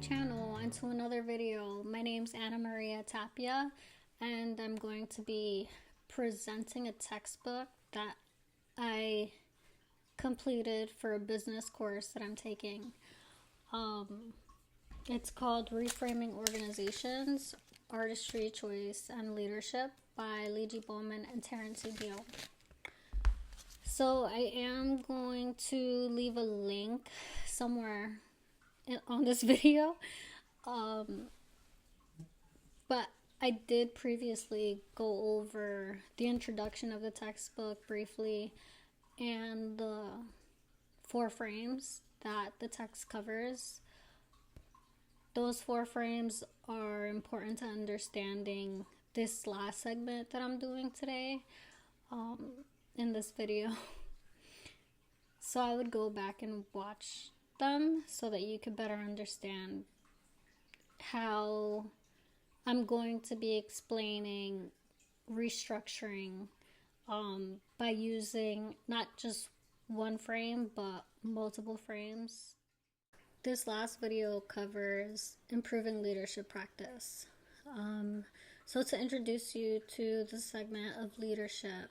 channel and to another video. My name's Anna Maria Tapia and I'm going to be presenting a textbook that I completed for a business course that I'm taking. It's called Reframing Organizations, Artistry, Choice, and Leadership by Lee G. Bowman and Terrence C. Beal. So I am going to leave a link somewhere on this video, but I did previously go over the introduction of the textbook briefly and the 4 frames that the text covers. Those 4 frames are important to understanding this last segment that I'm doing today in this video. So I would go back and watch them so that you could better understand how I'm going to be explaining restructuring by using not just one frame but multiple frames. This last video covers improving leadership practice. So to introduce you to the segment of leadership,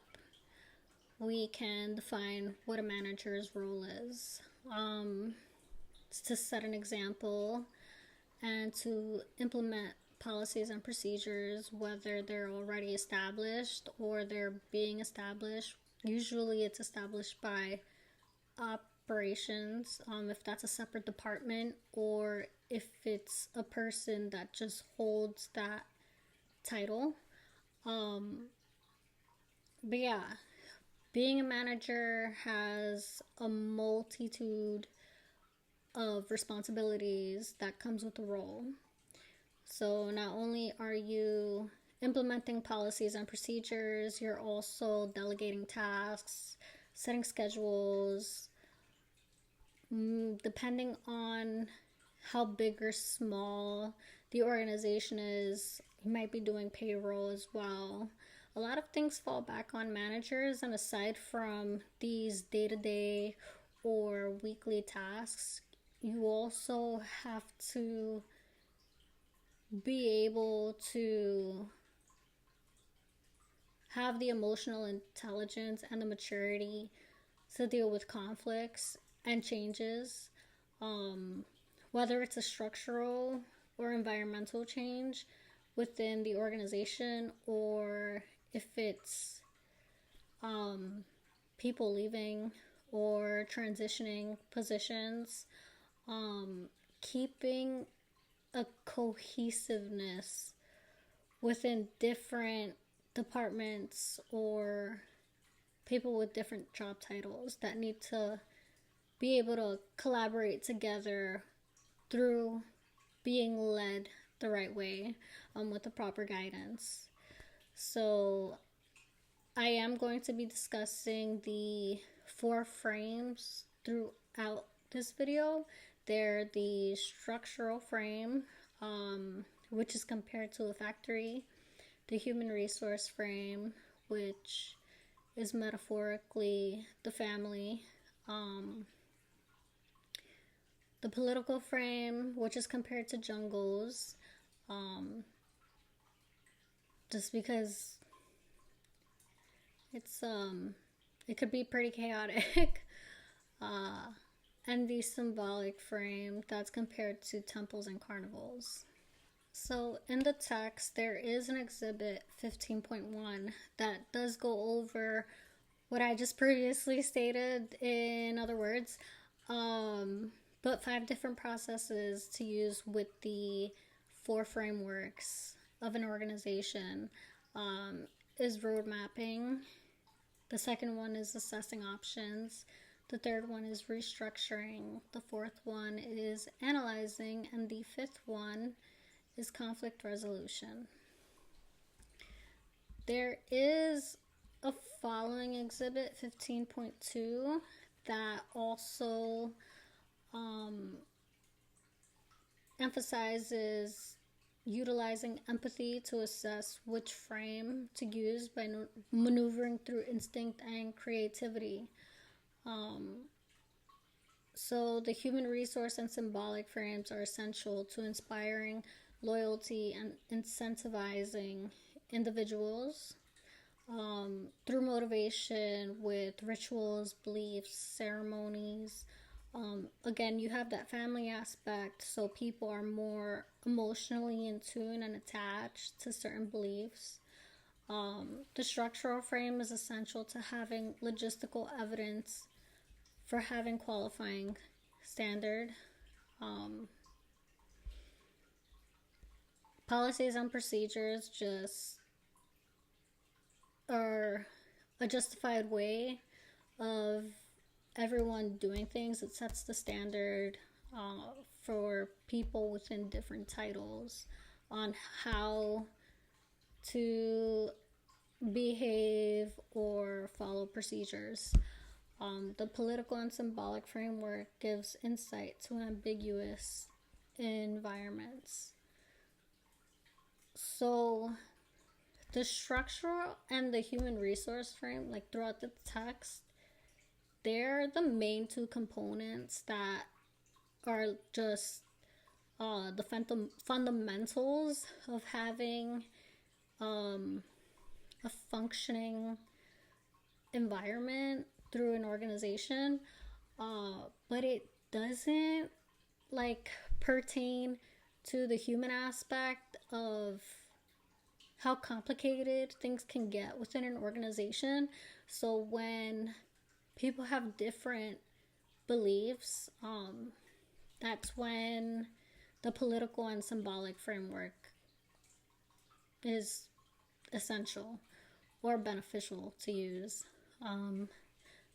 we can define what a manager's role is. To set an example and to implement policies and procedures, whether they're already established or they're being established. Usually it's established by operations, if that's a separate department, or if it's a person that just holds that title. But yeah, being a manager has a multitude of responsibilities that comes with the role. So not only are you implementing policies and procedures, you're also delegating tasks, setting schedules. Depending on how big or small the organization is, you might be doing payroll as well. A lot of things fall back on managers, and aside from these day-to-day or weekly tasks, you also have to be able to have the emotional intelligence and the maturity to deal with conflicts and changes, whether it's a structural or environmental change within the organization, or if it's people leaving or transitioning positions. Keeping a cohesiveness within different departments or people with different job titles that need to be able to collaborate together through being led the right way, with the proper guidance. So I am going to be discussing the 4 frames throughout this video. They're the structural frame, which is compared to a factory, the human resource frame, which is metaphorically the family, the political frame, which is compared to jungles, just because it's it could be pretty chaotic. And the symbolic frame, that's compared to temples and carnivals. So in the text, there is an exhibit 15.1 that does go over what I just previously stated, in other words, but 5 different processes to use with the 4 frameworks of an organization is road mapping. The second one is assessing options. The third one is restructuring. The fourth one is analyzing. And the 5th one is conflict resolution. There is a following exhibit, 15.2, that also emphasizes utilizing empathy to assess which frame to use by maneuvering through instinct and creativity. So the human resource and symbolic frames are essential to inspiring loyalty and incentivizing individuals through motivation with rituals, beliefs, ceremonies. Again, you have that family aspect, so people are more emotionally in tune and attached to certain beliefs. The structural frame is essential to having logistical evidence for having qualifying standard. Um, Policies and procedures just are a justified way of everyone doing things. It sets the standard for people within different titles on how to behave or follow procedures. The political and symbolic framework gives insight to ambiguous environments. So, the structural and the human resource frame, like throughout the text, they're the main two components that are just the fundamentals of having a functioning environment through an organization, but it doesn't like pertain to the human aspect of how complicated things can get within an organization. So when people have different beliefs, that's when the political and symbolic framework is essential or beneficial to use.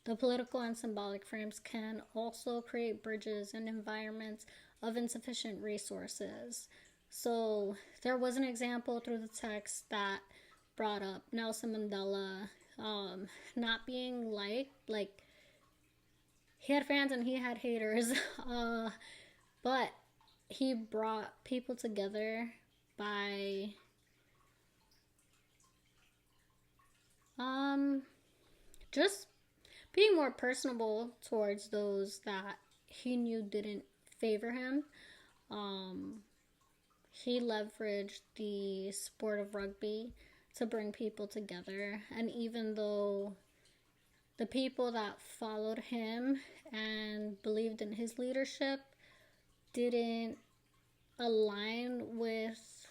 The political and symbolic frames can also create bridges in environments of insufficient resources. So there was an example through the text that brought up Nelson Mandela not being liked. Like, he had fans and he had haters, but he brought people together by just being more personable towards those that he knew didn't favor him. He leveraged the sport of rugby to bring people together. And even though the people that followed him and believed in his leadership didn't align with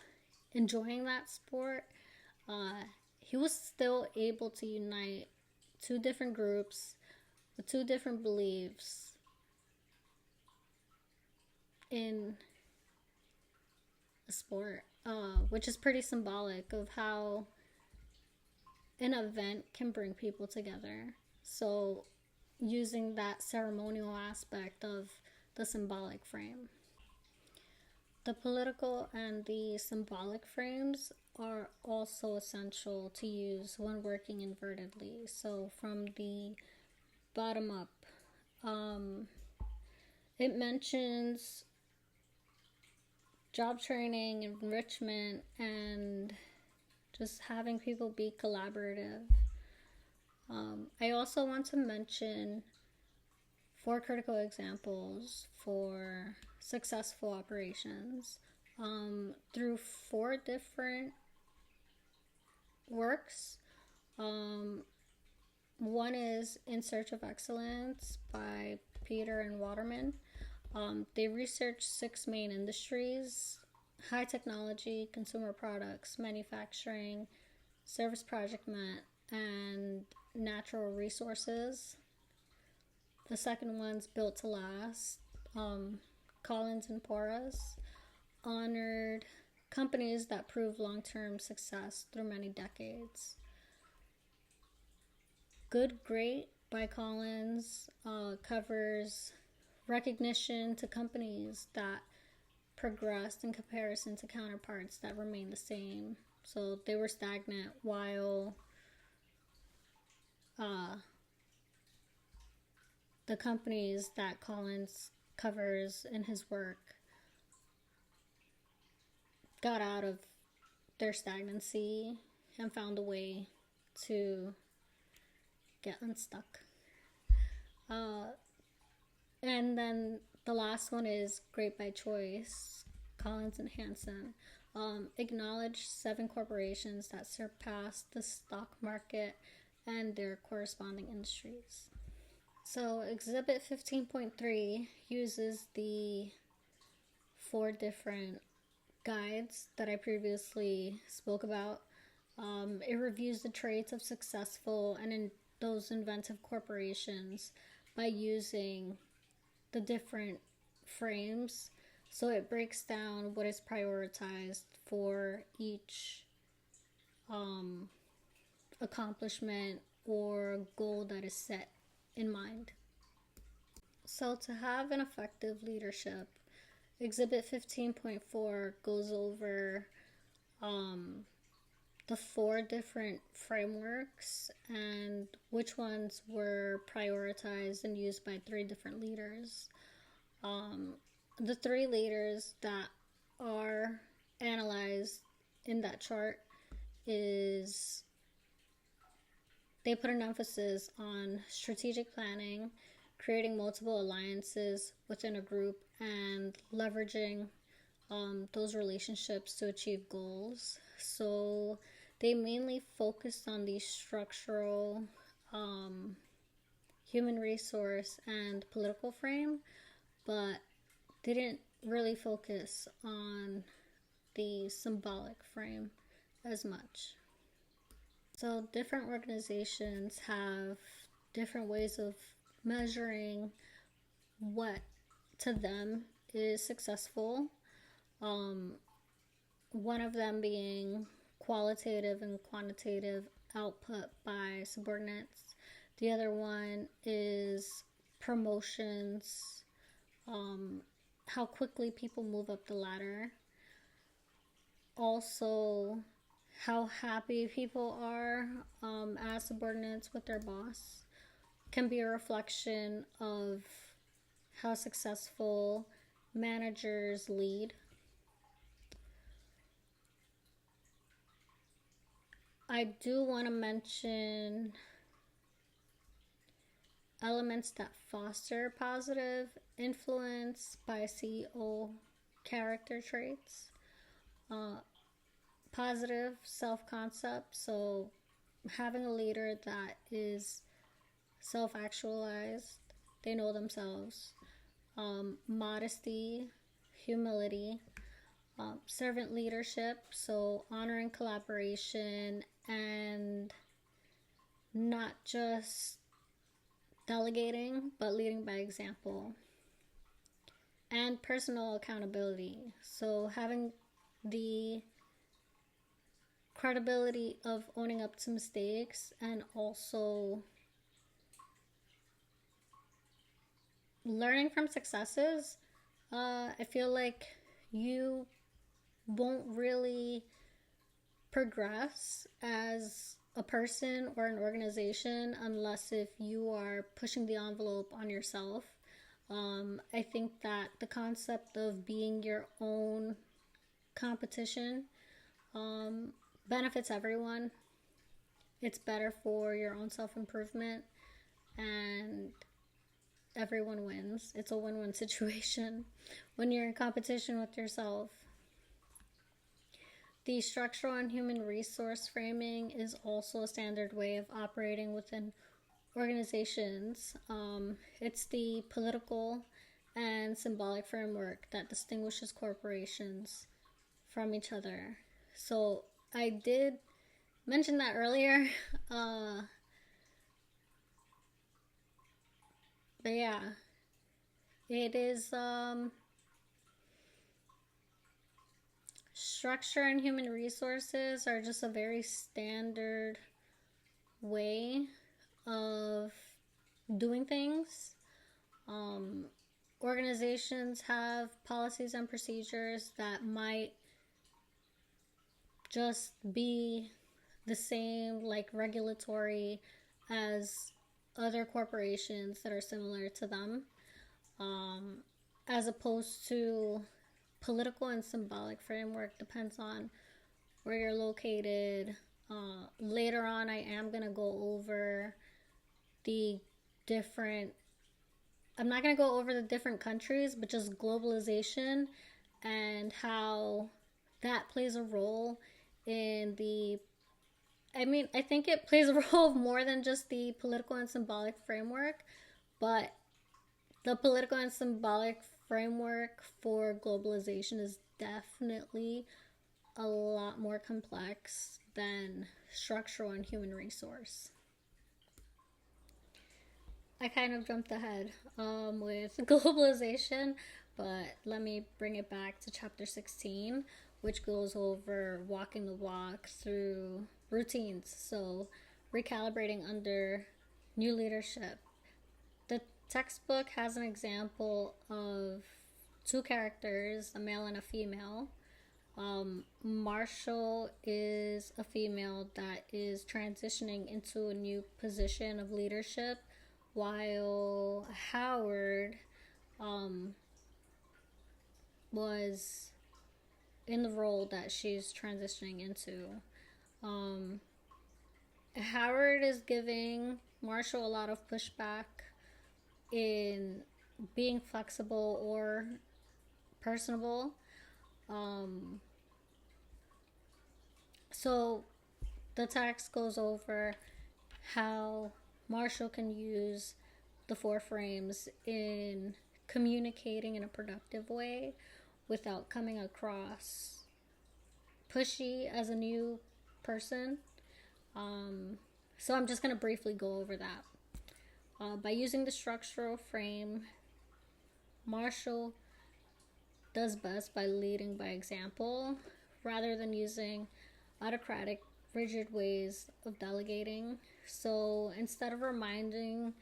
enjoying that sport, he was still able to unite two different groups with two different beliefs in a sport, which is pretty symbolic of how an event can bring people together. So, using that ceremonial aspect of the symbolic frame. The political and the symbolic frames are also essential to use when working invertedly. So, from the bottom up, it mentions job training, enrichment, and just having people be collaborative. I also want to mention 4 critical examples for successful operations through 4 different works. One is In Search of Excellence by Peter and Waterman. They researched 6 main industries: high technology, consumer products, manufacturing, service project and natural resources. The second one's Built to Last. Collins and Porras honored companies that prove long-term success through many decades. Good Great by Collins covers recognition to companies that progressed in comparison to counterparts that remain the same. So they were stagnant while the companies that Collins covers in his work got out of their stagnancy and found a way to get unstuck. And then the last one is Great by Choice, Collins and Hanson. Acknowledge 7 corporations that surpass the stock market and their corresponding industries. So, Exhibit 15.3 uses the 4 different guides that I previously spoke about. It reviews the traits of successful and in those inventive corporations by using the different frames. So it breaks down what is prioritized for each accomplishment or goal that is set in mind. So to have an effective leadership, Exhibit 15.4 goes over the 4 different frameworks and which ones were prioritized and used by 3 different leaders. The 3 leaders that are analyzed in that chart is they put an emphasis on strategic planning, creating multiple alliances within a group, and leveraging those relationships to achieve goals. So they mainly focused on the structural, human resource, and political frame, but didn't really focus on the symbolic frame as much. So different organizations have different ways of measuring what to them is successful. One of them being qualitative and quantitative output by subordinates. The other one is promotions, how quickly people move up the ladder. Also, how happy people are as subordinates with their boss can be a reflection of how successful managers lead. I do want to mention elements that foster positive influence by CEO character traits. Positive self-concept, so having a leader that is self-actualized, they know themselves. Modesty, humility, servant leadership, so honoring collaboration and not just delegating but leading by example. And personal accountability, so having the credibility of owning up to mistakes and also learning from successes. I feel like you won't really progress as a person or an organization unless if you are pushing the envelope on yourself. I think that the concept of being your own competition benefits everyone. It's better for your own self-improvement and everyone wins. It's a win-win situation when you're in competition with yourself. The structural and human resource framing is also a standard way of operating within organizations. It's the political and symbolic framework that distinguishes corporations from each other. So I did mention that earlier. But yeah, it is structure and human resources are just a very standard way of doing things. Organizations have policies and procedures that might just be the same, like regulatory, as other corporations that are similar to them, as opposed to political and symbolic framework depends on where you're located. Later on, I am going to go over the different I'm not going to go over the different countries, but just globalization and how that plays a role in the. I mean, I think it plays a role of more than just the political and symbolic framework, but the political and symbolic framework for globalization is definitely a lot more complex than structural and human resource. I kind of jumped ahead with globalization, but let me bring it back to chapter 16, which goes over walking the walk through routines. So, recalibrating under new leadership. The textbook has an example of two characters, a male and a female. Marshall is a female that is transitioning into a new position of leadership, while Howard was in the role that she's transitioning into. Howard is giving Marshall a lot of pushback in being flexible or personable. So the text goes over how Marshall can use the four frames in communicating in a productive way without coming across pushy as a new person. So I'm just going to briefly go over that. By using the structural frame, Marshall does best by leading by example rather than using autocratic, rigid ways of delegating. So instead of reminding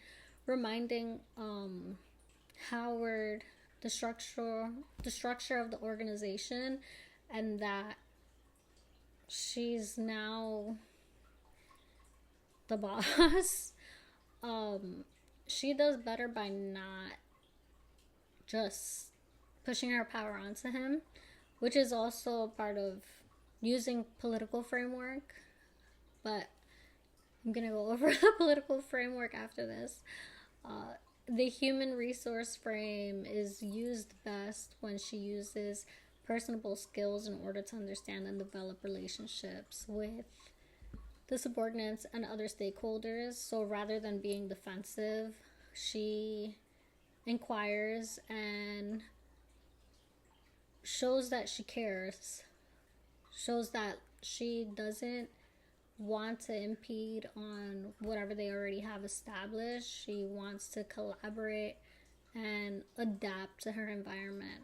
Howard the structure of the organization, and that she's now the boss, she does better by not just pushing her power onto him, which is also part of using political framework. But I'm gonna go over the political framework after this. The human resource frame is used best when she uses personable skills in order to understand and develop relationships with the subordinates and other stakeholders. So rather than being defensive, she inquires and shows that she cares, shows that she doesn't want to impede on whatever they already have established. She wants to collaborate and adapt to her environment.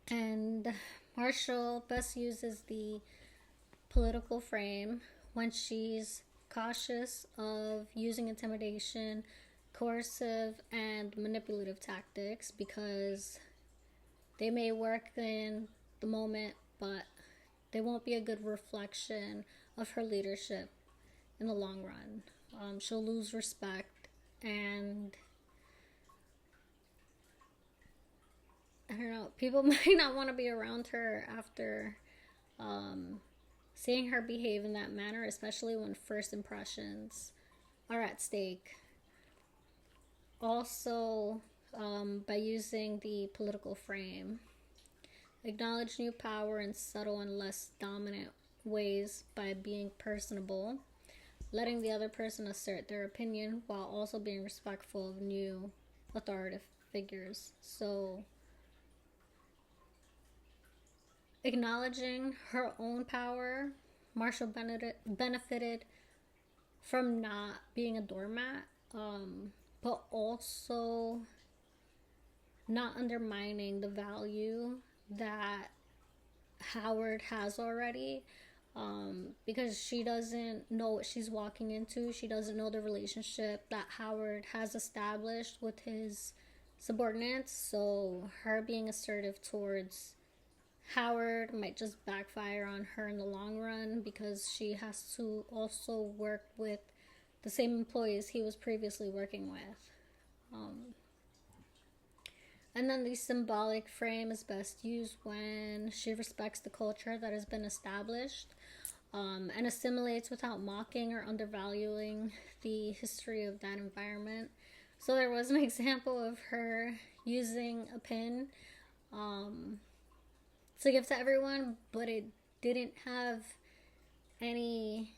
And Marshall best uses the political frame when she's cautious of using intimidation, coercive, and manipulative tactics, because they may work in the moment, but they won't be a good reflection of her leadership in the long run. She'll lose respect, and I don't know, people might not want to be around her after seeing her behave in that manner, especially when first impressions are at stake. Also, by using the political frame, acknowledge new power in subtle and less dominant ways by being personable, letting the other person assert their opinion while also being respectful of new authoritative figures. So, acknowledging her own power, Marshall benefited from not being a doormat, but also not undermining the value that Howard has already, because she doesn't know what she's walking into. She doesn't know the relationship that Howard has established with his subordinates. So her being assertive towards Howard might just backfire on her in the long run, because she has to also work with the same employees he was previously working with. And then the symbolic frame is best used when she respects the culture that has been established, and assimilates without mocking or undervaluing the history of that environment. So there was an example of her using a pin um, to give to everyone, but didn't have any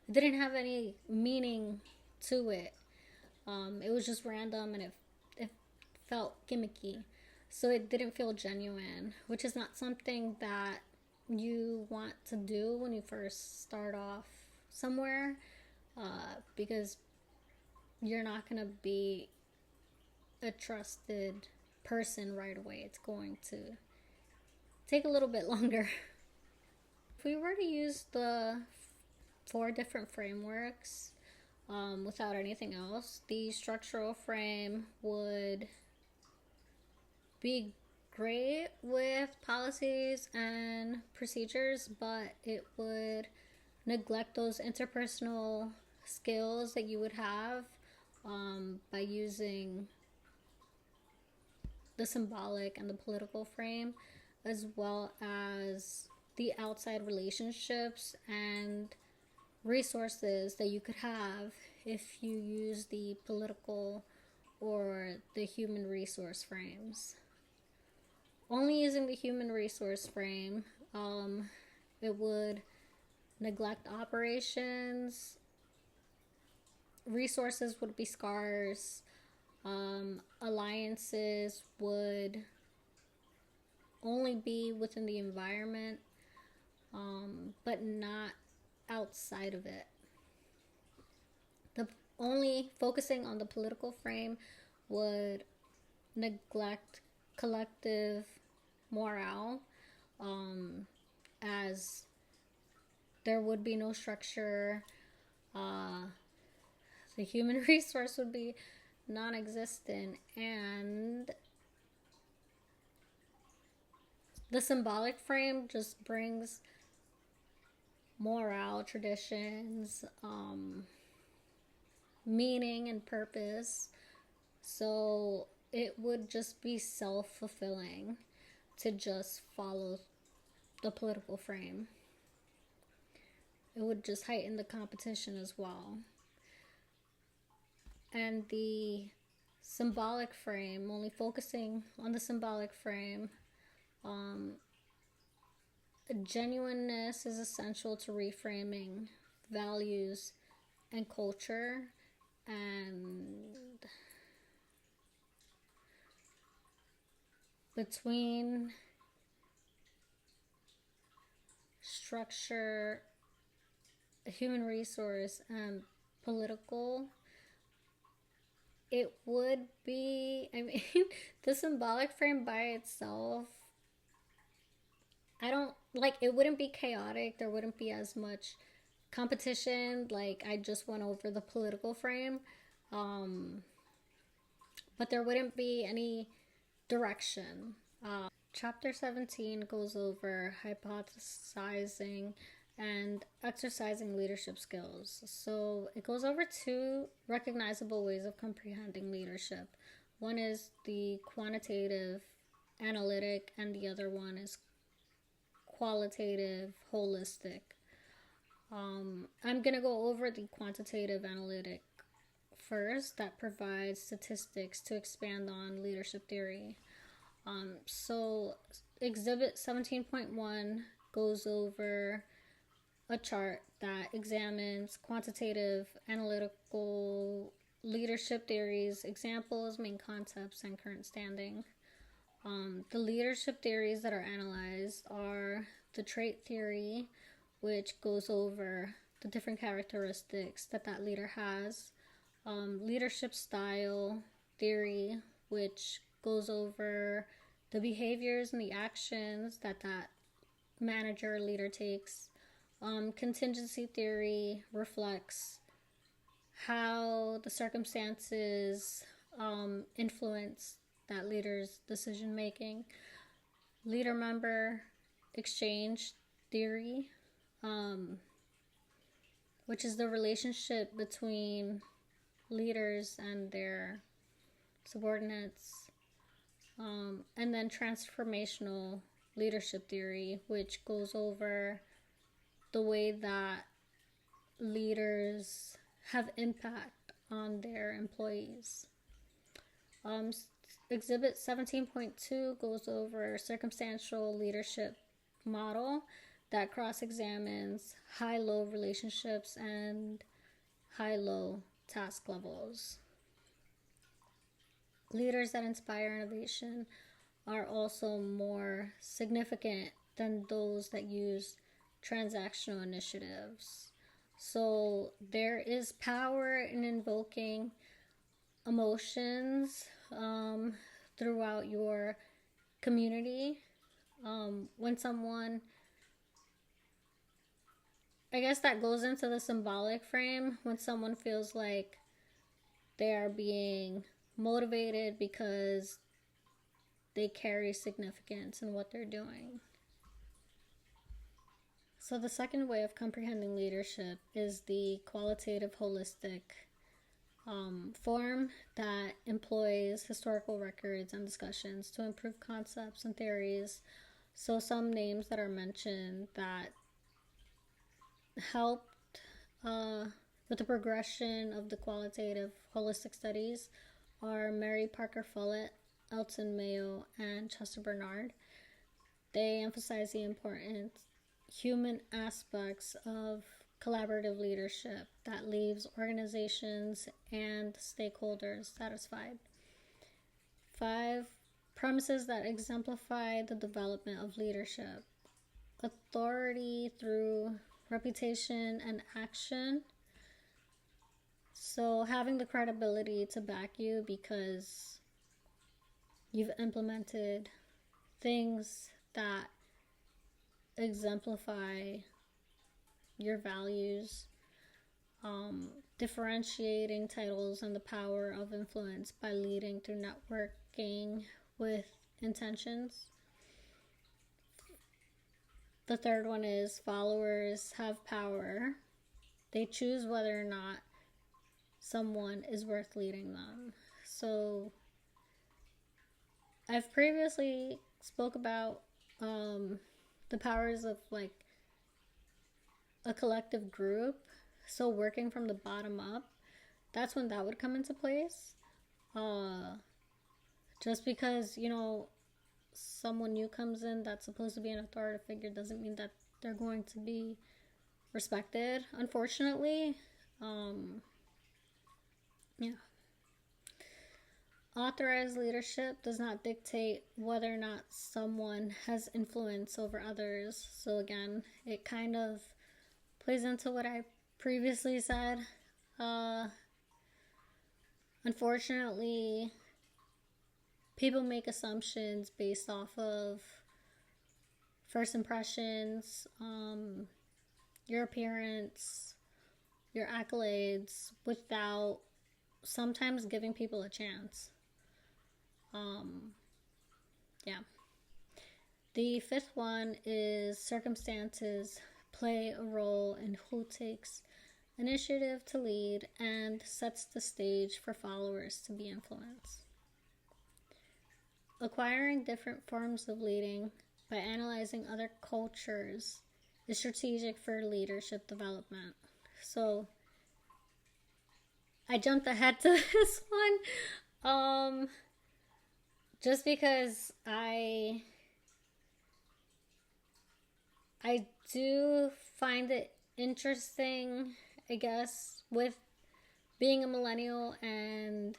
it didn't have any meaning to it. It was just random, and it felt gimmicky, so it didn't feel genuine, which is not something that you want to do when you first start off somewhere, because you're not gonna be a trusted person right away. It's going to take a little bit longer. If we were to use the 4 different frameworks without anything else, the structural frame would be great with policies and procedures, but it would neglect those interpersonal skills that you would have by using the symbolic and the political frame, as well as the outside relationships and resources that you could have if you use the political or the human resource frames. Only using the human resource frame, it would neglect operations, resources would be scarce, alliances would only be within the environment, but not outside of it. The only focusing on the political frame would neglect collective morale, as there would be no structure. The human resource would be non-existent, and the symbolic frame just brings morale, traditions, meaning, and purpose. So it would just be self-fulfilling to just follow the political frame. It would just heighten the competition as well. And the symbolic frame, only focusing on the symbolic frame, genuineness is essential to reframing values and culture, and between structure, human resource, and political, it would be, I mean, the symbolic frame by itself, I don't, like, it wouldn't be chaotic. There wouldn't be as much competition. Like, I just went over the political frame. But there wouldn't be any direction. Chapter 17 goes over hypothesizing and exercising leadership skills. So it goes over 2 recognizable ways of comprehending leadership. One is the quantitative analytic, and the other one is qualitative holistic. I'm going to go over the quantitative analytic first, that provides statistics to expand on leadership theory. So Exhibit 17.1 goes over a chart that examines quantitative analytical leadership theories, examples, main concepts, and current standing. The leadership theories that are analyzed are the trait theory, which goes over the different characteristics that leader has. Leadership style theory, which goes over the behaviors and the actions that manager or leader takes. Contingency theory reflects how the circumstances influence that leader's decision making. Leader member exchange theory, which is the relationship between leaders and their subordinates. And then transformational leadership theory, which goes over the way that leaders have impact on their employees. Exhibit 17.2 goes over circumstantial leadership model that cross-examines high-low relationships and high-low task levels. Leaders that inspire innovation are also more significant than those that use transactional initiatives. So there is power in invoking emotions throughout your community. When someone, I guess that goes into the symbolic frame, when someone feels like they are being motivated because they carry significance in what they're doing. So the second way of comprehending leadership is the qualitative holistic form that employs historical records and discussions to improve concepts and theories. So some names that are mentioned that helped with the progression of the qualitative holistic studies are Mary Parker Follett, Elton Mayo, and Chester Bernard. They emphasize the important human aspects of collaborative leadership that leaves organizations and stakeholders satisfied. 5 premises that exemplify the development of leadership: authority through reputation and action. So having the credibility to back you because you've implemented things that exemplify your values. Differentiating titles and the power of influence by leading through networking with intentions. The third one is followers have power. They choose whether or not someone is worth leading them. So I've previously spoke about the powers of like a collective group. So working from the bottom up, that's when that would come into place. Just because, someone new comes in that's supposed to be an authoritative figure doesn't mean that they're going to be respected, unfortunately. Authorized leadership does not dictate whether or not someone has influence over others. So again, it kind of plays into what I previously said. Unfortunately, people make assumptions based off of first impressions, your appearance, your accolades, without sometimes giving people a chance. The 5th one is circumstances play a role in who takes initiative to lead and sets the stage for followers to be influenced. Acquiring different forms of leading by analyzing other cultures is strategic for leadership development. So I jumped ahead to this one just because I do find it interesting, I guess, with being a millennial and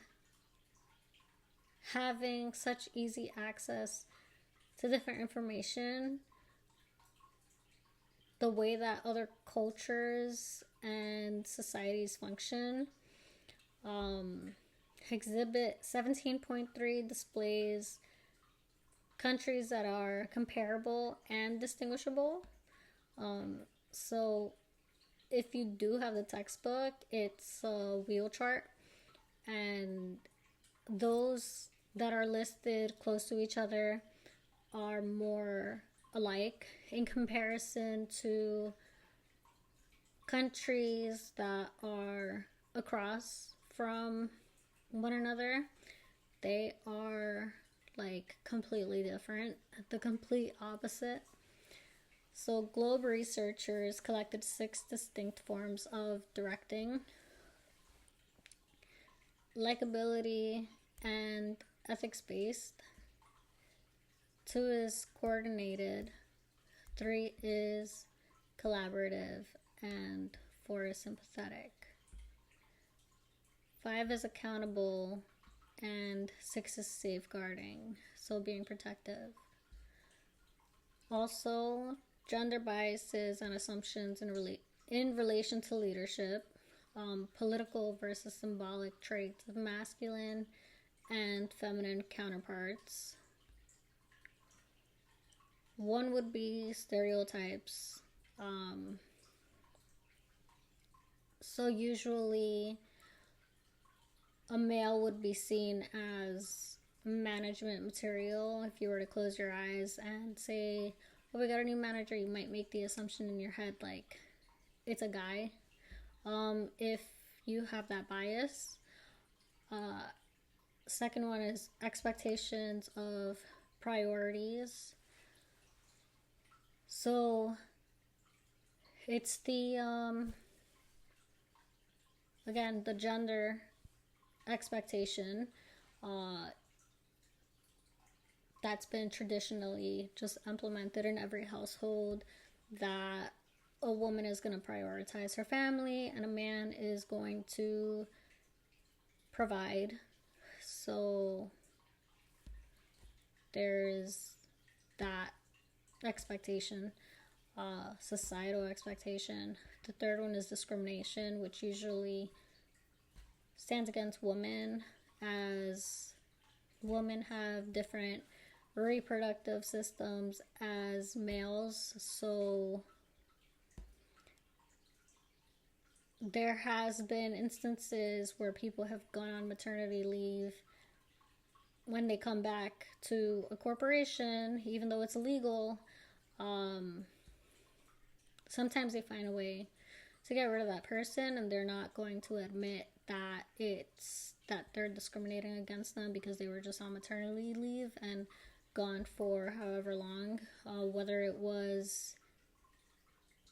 having such easy access to different information, the way that other cultures and societies function. Exhibit 17.3 displays countries that are comparable and distinguishable. So if you do have the textbook, it's a wheel chart, and those that are listed close to each other are more alike in comparison to countries that are across from one another. They are like completely different, the complete opposite. So Globe researchers collected 6 distinct forms of directing. likability and ethics based. 2 is coordinated. 3 is collaborative. And 4 is sympathetic. 5 is accountable. And 6 is safeguarding, so being protective. Also, gender biases and assumptions in relation to leadership, political versus symbolic traits of masculine and feminine counterparts. 1 would be stereotypes. So usually a male would be seen as management material. If you were to close your eyes and say, oh, we got a new manager, you might make the assumption in your head like it's a guy. If you have that bias. Second one is expectations of priorities. So it's the again, the gender expectation that's been traditionally just implemented in every household, that a woman is going to prioritize her family and a man is going to provide. So there's that expectation, societal expectation. The third one is discrimination, which usually stands against women, as women have different reproductive systems as males. So there has been instances where people have gone on maternity leave. When they come back to a corporation, even though it's illegal, sometimes they find a way to get rid of that person, and they're not going to admit that they're discriminating against them because they were just on maternity leave and gone for however long, whether it was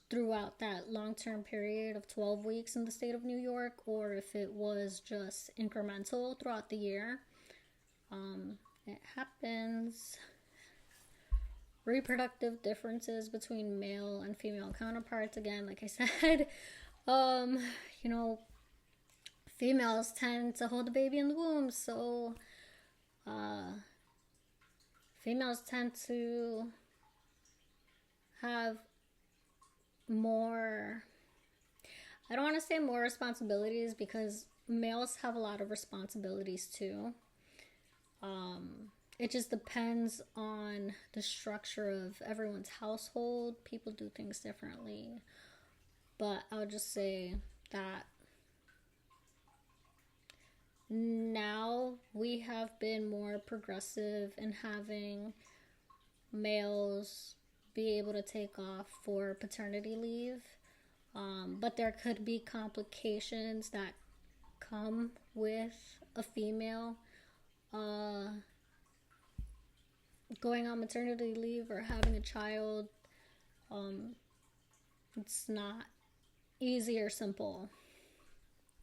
throughout that long-term period of 12 weeks in the state of New York, or if it was just incremental throughout the year. It happens. Reproductive differences between male and female counterparts. Again, like I said, females tend to hold the baby in the womb, so females tend to have more, I don't want to say more responsibilities, because males have a lot of responsibilities too. It just depends on the structure of everyone's household. People do things differently. But I'll just say that now we have been more progressive in having males be able to take off for paternity leave. But there could be complications that come with a female going on maternity leave or having a child. It's not easy or simple.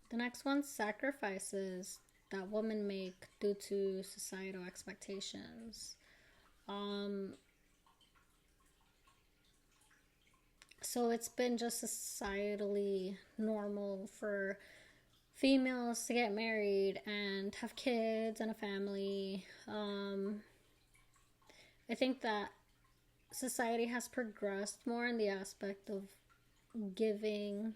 The next one, sacrifices that women make due to societal expectations. So it's been just societally normal for females to get married and have kids and a family. I think that society has progressed more in the aspect of giving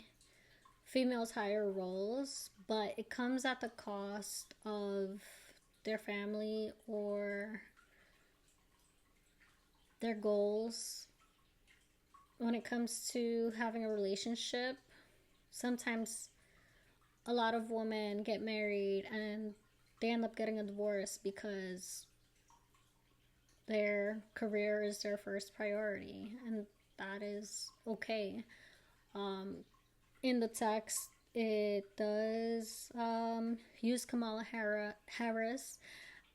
females higher roles, but it comes at the cost of their family or their goals. When it comes to having a relationship, sometimes a lot of women get married and they end up getting a divorce because their career is their first priority, and that is okay. In the text, it does use Kamala Harris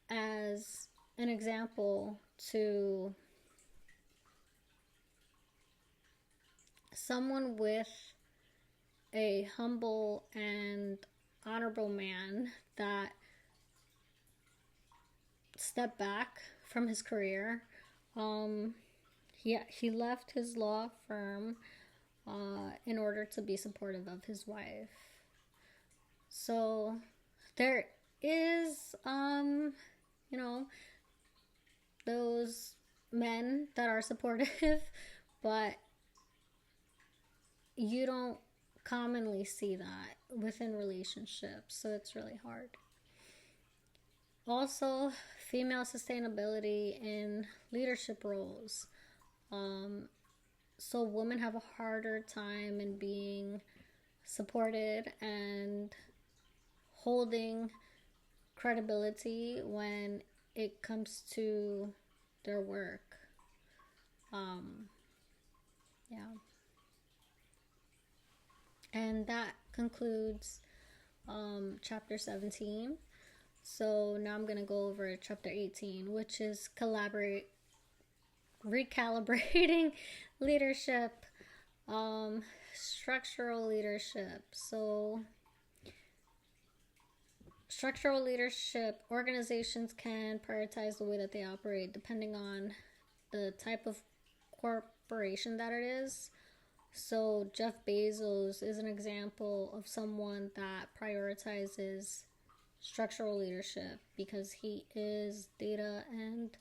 as an example to someone with a humble and honorable man that stepped back from his career. He left his law firm in order to be supportive of his wife. So there is, those men that are supportive, but you don't commonly see that within relationships, so it's really hard. Also, female sustainability in leadership roles. So women have a harder time in being supported and holding credibility when it comes to their work. Yeah. And that concludes chapter 17. So now I'm going to go over chapter 18, which is recalibrating leadership, structural leadership. So structural leadership, organizations can prioritize the way that they operate depending on the type of corporation that it is. So Jeff Bezos is an example of someone that prioritizes structural leadership because he is data and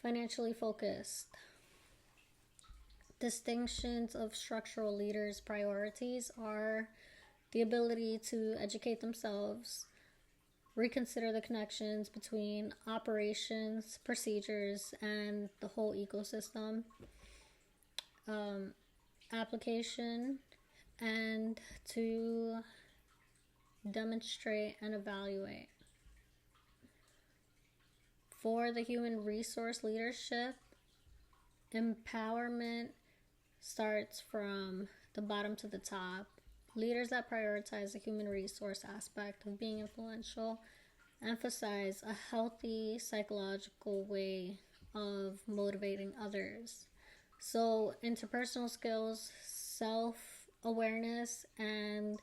financially focused. Distinctions of structural leaders' priorities are the ability to educate themselves, reconsider the connections between operations, procedures, and the whole ecosystem, application, and to demonstrate and evaluate. For the human resource leadership, empowerment starts from the bottom to the top. Leaders that prioritize the human resource aspect of being influential emphasize a healthy psychological way of motivating others. So interpersonal skills, self-awareness and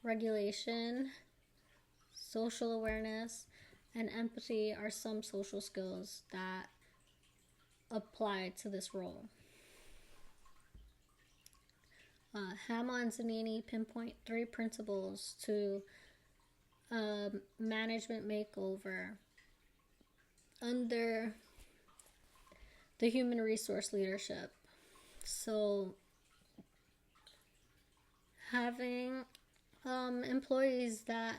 regulation, social awareness, and empathy are some social skills that apply to this role. Hamill and Zanini pinpoint 3 principles to management makeover under the human resource leadership. So having employees that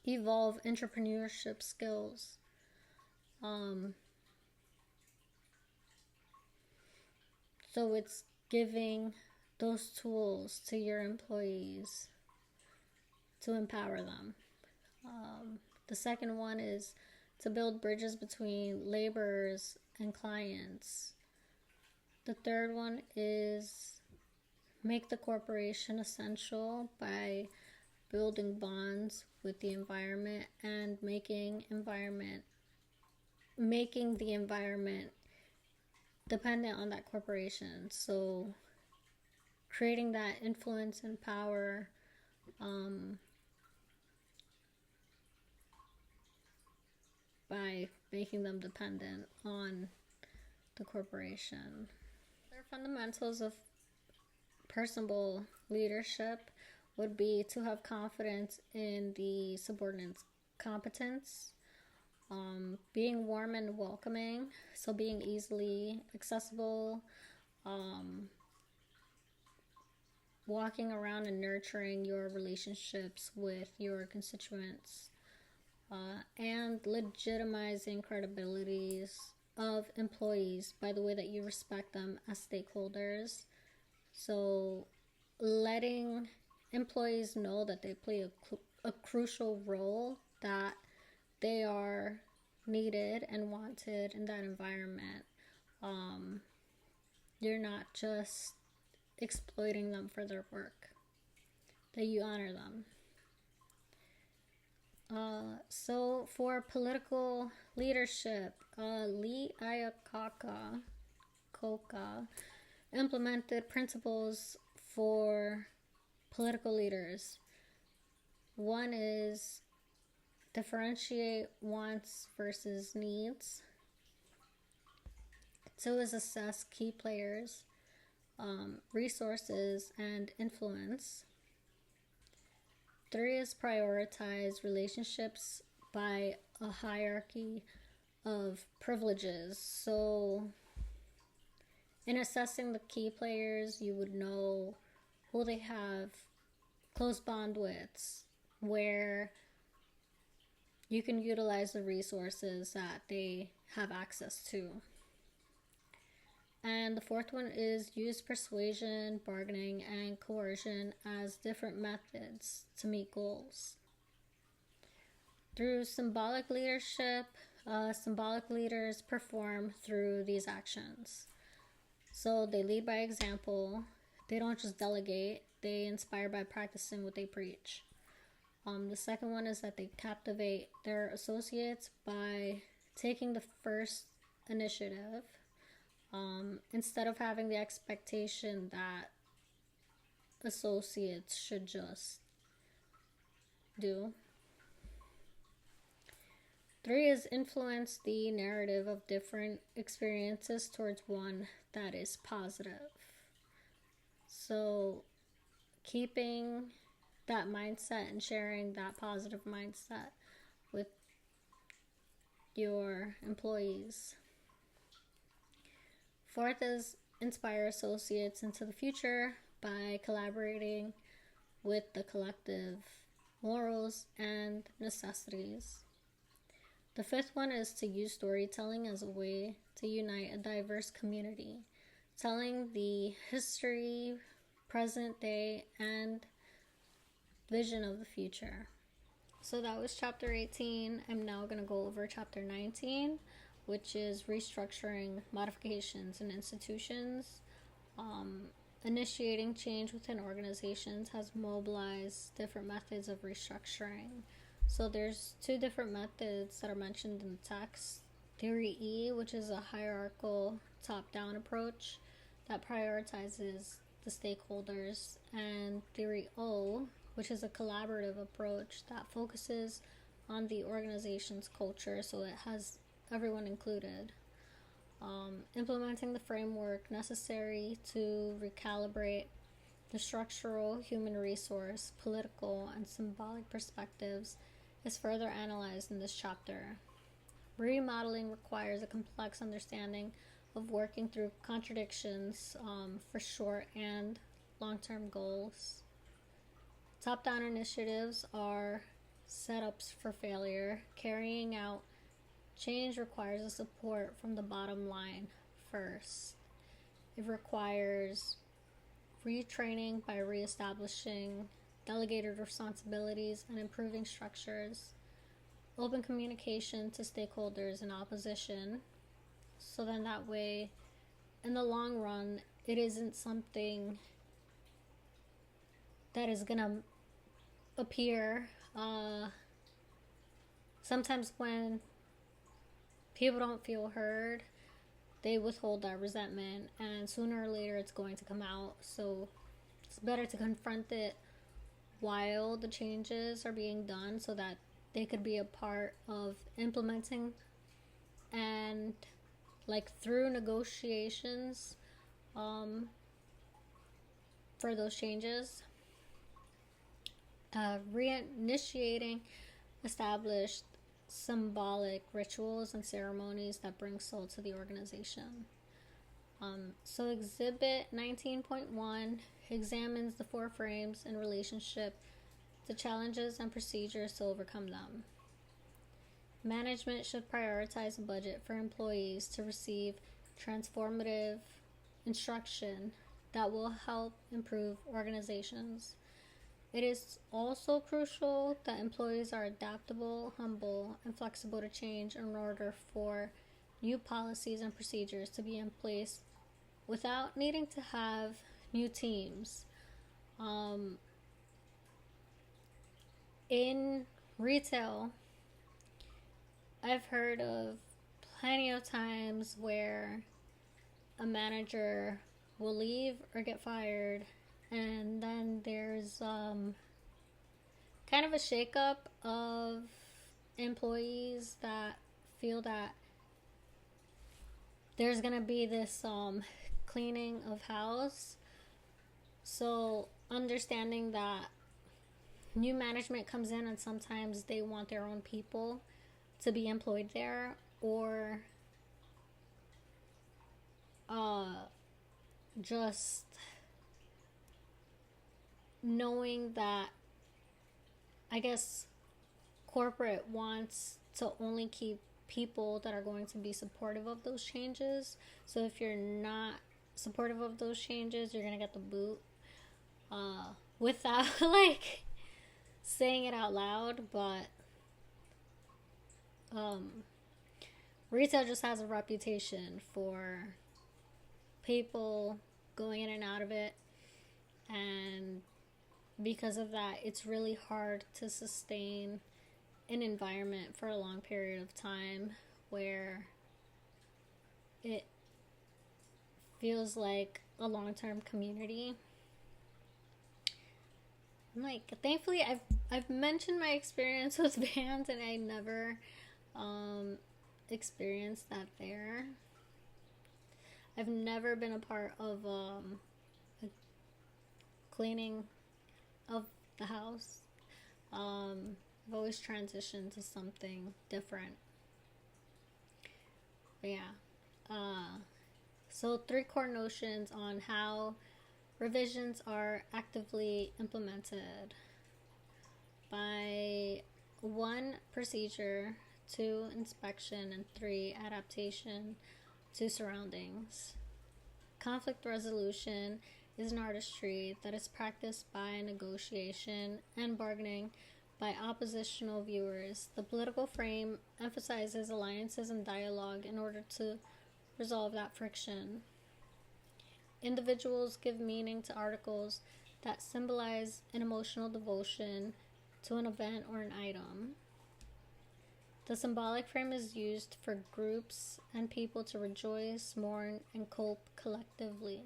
evolve entrepreneurship skills, so it's giving those tools to your employees to empower them. The second one is to build bridges between laborers and clients. The third one is make the corporation essential by building bonds with the environment and making the environment dependent on that corporation. So creating that influence and power by making them dependent on the corporation. Their fundamentals of personable leadership would be to have confidence in the subordinate's competence, being warm and welcoming, so being easily accessible, walking around and nurturing your relationships with your constituents, and legitimizing credibilities of employees by the way that you respect them as stakeholders. So letting employees know that they play a crucial role, that they are needed and wanted in that environment. You're not just exploiting them for their work, that you honor them. So for political leadership, Lee Iacocca implemented principles for political leaders. One is differentiate wants versus needs. Two is assess key players, resources, and influence. Three is prioritize relationships by a hierarchy of privileges. So, in assessing the key players, you would know who they have close bond with, where you can utilize the resources that they have access to. And the fourth one is use persuasion, bargaining, and coercion as different methods to meet goals. Through symbolic leadership, symbolic leaders perform through these actions. So they lead by example. They don't just delegate, they inspire by practicing what they preach. The second one is that they captivate their associates by taking the first initiative, instead of having the expectation that associates should just do. Three is influence the narrative of different experiences towards one that is positive. So keeping that mindset and sharing that positive mindset with your employees. Fourth is inspire associates into the future by collaborating with the collective morals and necessities. The fifth one is to use storytelling as a way to unite a diverse community, telling the history, present day, and vision of the future. So that was chapter 18. I'm now going to go over chapter 19, which is restructuring modifications in institutions. Initiating change within organizations has mobilized different methods of restructuring. So there's two different methods that are mentioned in the text. Theory E, which is a hierarchical top-down approach that prioritizes the stakeholders, and Theory O, which is a collaborative approach that focuses on the organization's culture, so it has everyone included. Implementing the framework necessary to recalibrate the structural, human resource, political, and symbolic perspectives is further analyzed in this chapter. Remodeling requires a complex understanding of working through contradictions for short and long-term goals. Top-down initiatives are setups for failure. Carrying out change requires a support from the bottom line first. It requires retraining by reestablishing delegated responsibilities and improving structures. Open communication to stakeholders in opposition. So then that way, in the long run, it isn't something that is going to appear. Sometimes when people don't feel heard, they withhold that resentment, and sooner or later it's going to come out. So it's better to confront it while the changes are being done so that they could be a part of implementing, and like through negotiations for those changes. Reinitiating established symbolic rituals and ceremonies that bring soul to the organization. So Exhibit 19.1 examines the four frames in relationship to challenges and procedures to overcome them. Management should prioritize a budget for employees to receive transformative instruction that will help improve organizations. It is also crucial that employees are adaptable, humble, and flexible to change in order for new policies and procedures to be in place without needing to have new teams. In retail, I've heard of plenty of times where a manager will leave or get fired, and then there's kind of a shakeup of employees that feel that there's gonna be this cleaning of house. So understanding that new management comes in and sometimes they want their own people to be employed there, or just knowing that, I guess, corporate wants to only keep people that are going to be supportive of those changes. So if you're not supportive of those changes, you're gonna get the boot. Without like saying it out loud, but retail just has a reputation for people going in and out of it, and because of that, it's really hard to sustain an environment for a long period of time where it feels like a long-term community. Like, thankfully, I've mentioned my experience with bands, and I never experienced that there. I've never been a part of a cleaning of the house. I've always transitioned to something different. But yeah. So 3 core notions on how revisions are actively implemented. By 1, procedure, 2, inspection, and 3, adaptation to surroundings. Conflict resolution is an artistry that is practiced by negotiation and bargaining by oppositional viewers. The political frame emphasizes alliances and dialogue in order to resolve that friction. Individuals give meaning to articles that symbolize an emotional devotion to an event or an item. The symbolic frame is used for groups and people to rejoice, mourn, and cope collectively.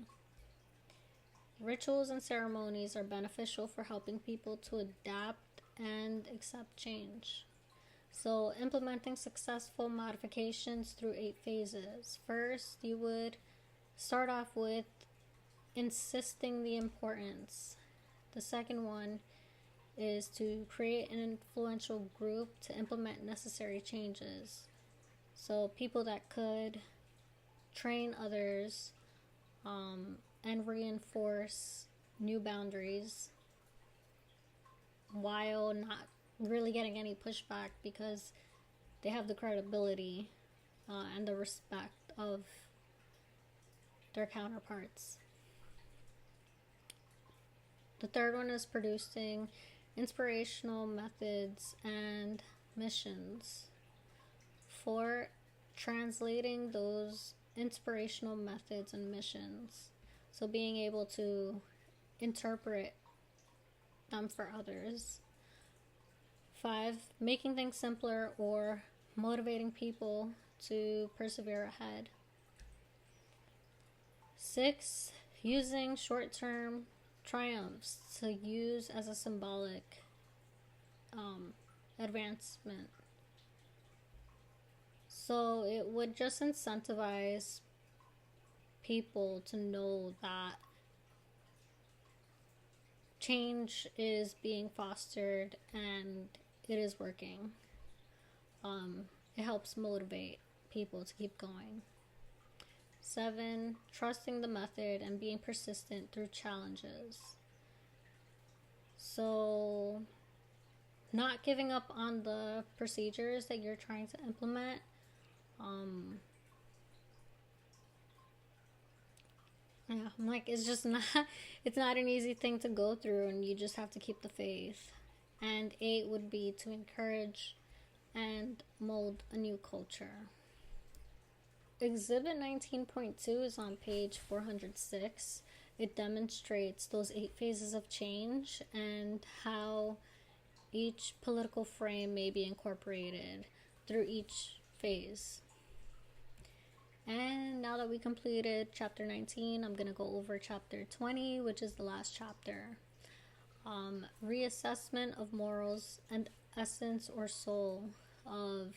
Rituals and ceremonies are beneficial for helping people to adapt and accept change. So, implementing successful modifications through 8 phases. First, you would start off with insisting the importance. The second one is to create an influential group to implement necessary changes. So people that could train others and reinforce new boundaries while not really getting any pushback because they have the credibility and the respect of their counterparts. The third one is producing inspirational methods and missions. 4, translating those inspirational methods and missions. So being able to interpret them for others. 5, making things simpler or motivating people to persevere ahead. 6, using short-term triumphs to use as a symbolic advancement. So it would just incentivize people to know that change is being fostered and it is working. It helps motivate people to keep going. 7, trusting the method and being persistent through challenges. So, not giving up on the procedures that you're trying to implement. Yeah, I'm like, it's not an easy thing to go through, and you just have to keep the faith. And 8 would be to encourage and mold a new culture. Exhibit 19.2 is on page 406. It demonstrates those 8 phases of change and how each political frame may be incorporated through each phase. And now that we completed chapter 19, I'm going to go over chapter 20, which is the last chapter. reassessment of morals and essence or soul of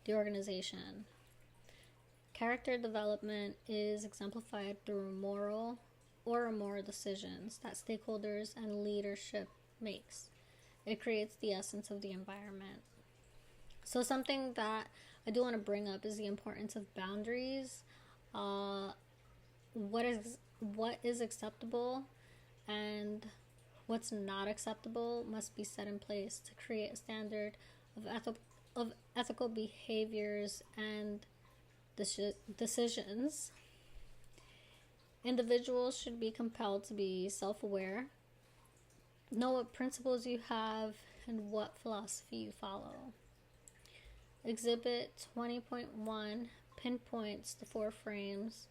the organization. Character development is exemplified through moral or immoral decisions that stakeholders and leadership makes. It creates the essence of the environment. So something that I do want to bring up is the importance of boundaries. What is acceptable and what's not acceptable must be set in place to create a standard of ethical behaviors and decisions. Individuals should be compelled to be self-aware, know what principles you have, and what philosophy you follow. Exhibit 20.1 pinpoints the four frames,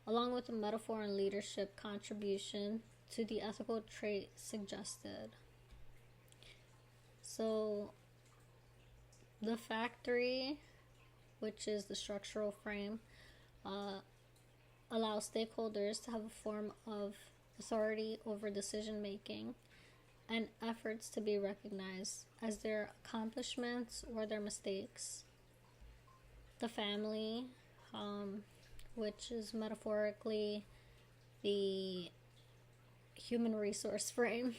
along with a metaphor and leadership contribution to the ethical trait suggested. So, the factory, which is the structural frame, allows stakeholders to have a form of authority over decision making and efforts to be recognized as their accomplishments or their mistakes. The family, which is metaphorically the human resource frame,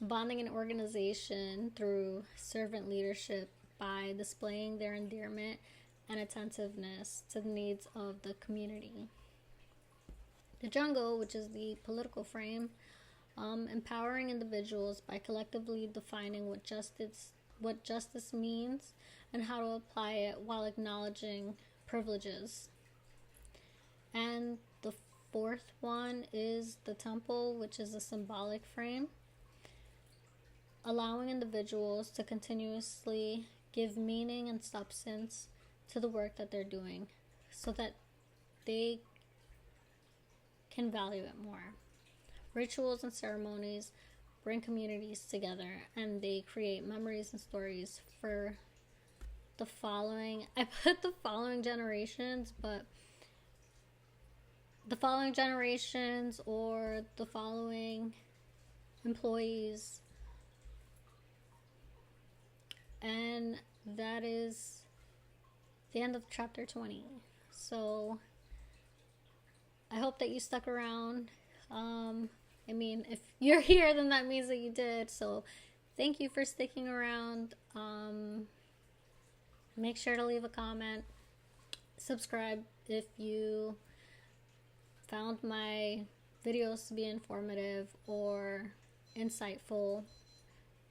bonding an organization through servant leadership by displaying their endearment and attentiveness to the needs of the community. The jungle, which is the political frame, empowering individuals by collectively defining what justice means and how to apply it while acknowledging privileges. And the fourth one is the temple, which is a symbolic frame, allowing individuals to continuously give meaning and substance to the work that they're doing so that they can value it more. Rituals and ceremonies bring communities together and they create memories and stories for the following. I put the following generations, but the following generations or the following employees. And that is the end of chapter 20. So I hope that you stuck around. If you're here, then that means that you did. So thank you for sticking around. Make sure to leave a comment. Subscribe if you found my videos to be informative or insightful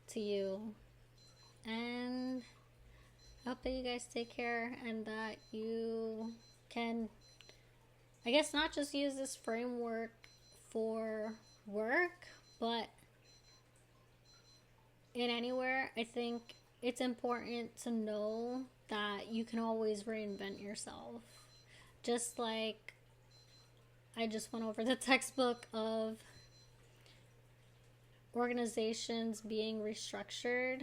to you. And I hope that you guys take care and that you can, I guess, not just use this framework for work, but in anywhere. I think it's important to know that you can always reinvent yourself. Just like I just went over the textbook of organizations being restructured.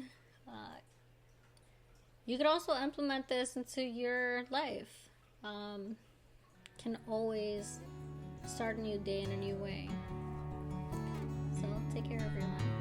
You could also implement this into your life. Can always start a new day in a new way. So take care, everyone.